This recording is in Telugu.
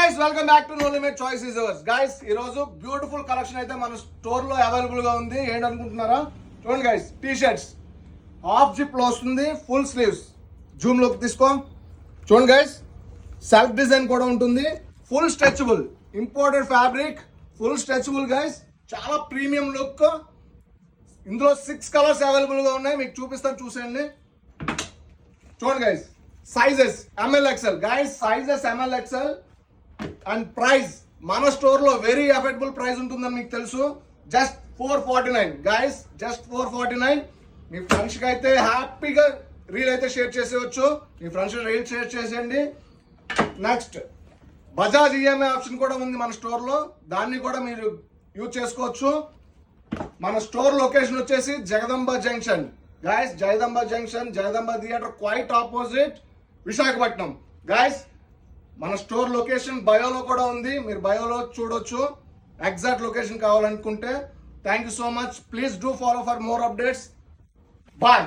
Guys welcome back to know limit choice is yours. Guys ఈ రోజు బ్యూటిఫుల్ కలెక్షన్ అయితే మన స్టోర్ లో అవైలబుల్ గా ఉంది. ఏంటనుకుంటున్నారా? చూడండి guys, T shirts half zip లో వస్తుంది, ఫుల్ స్లీవ్స్. జూమ్ లోకి తీసుకో. చూడండి గైస్, సెల్ఫ్ డిజైన్ కూడా ఉంటుంది, full stretchable, imported fabric, full stretchable guys, చాలా ప్రీమియం లుక్. ఇందులో 6 కలర్స్ అవైలబుల్ గా ఉన్నాయి, మీకు చూపిస్తాను, చూసేయండి. చూడండి guys, sizes ML-XL guys, sizes ML-XL and price మన స్టోర్ లో వెరీ అఫోర్డబుల్ ప్రైస్ ఉంటుందని మీకు తెలుసు. Just 449 guys, just 449. మీ ఫ్రెండ్స్ కి అయితే హ్యాపీగా రీల్ అయితే షేర్ చేసేయచ్చు. మీ ఫ్రెండ్స్ రీల్ షేర్ చేసేయండి. నెక్స్ట్ బజాజ్ EMI ఆప్షన్ కూడా ఉంది మన స్టోర్ లో, దాన్ని కూడా మీరు యూజ్ చేసుకోవచ్చు. మన స్టోర్ లొకేషన్ వచ్చేసి Jagadamba junction guys, Jagadamba junction, Jagadamba theatre quite opposite, Visakhapatnam. Guys మన స్టోర్ లొకేషన్ బయోలో కూడా ఉంది, మీరు బయోలో చూడొచ్చు ఎగ్జాక్ట్ లొకేషన్ కావాలనుకుంటే. Thank you so much. Please do follow for more updates. Bye.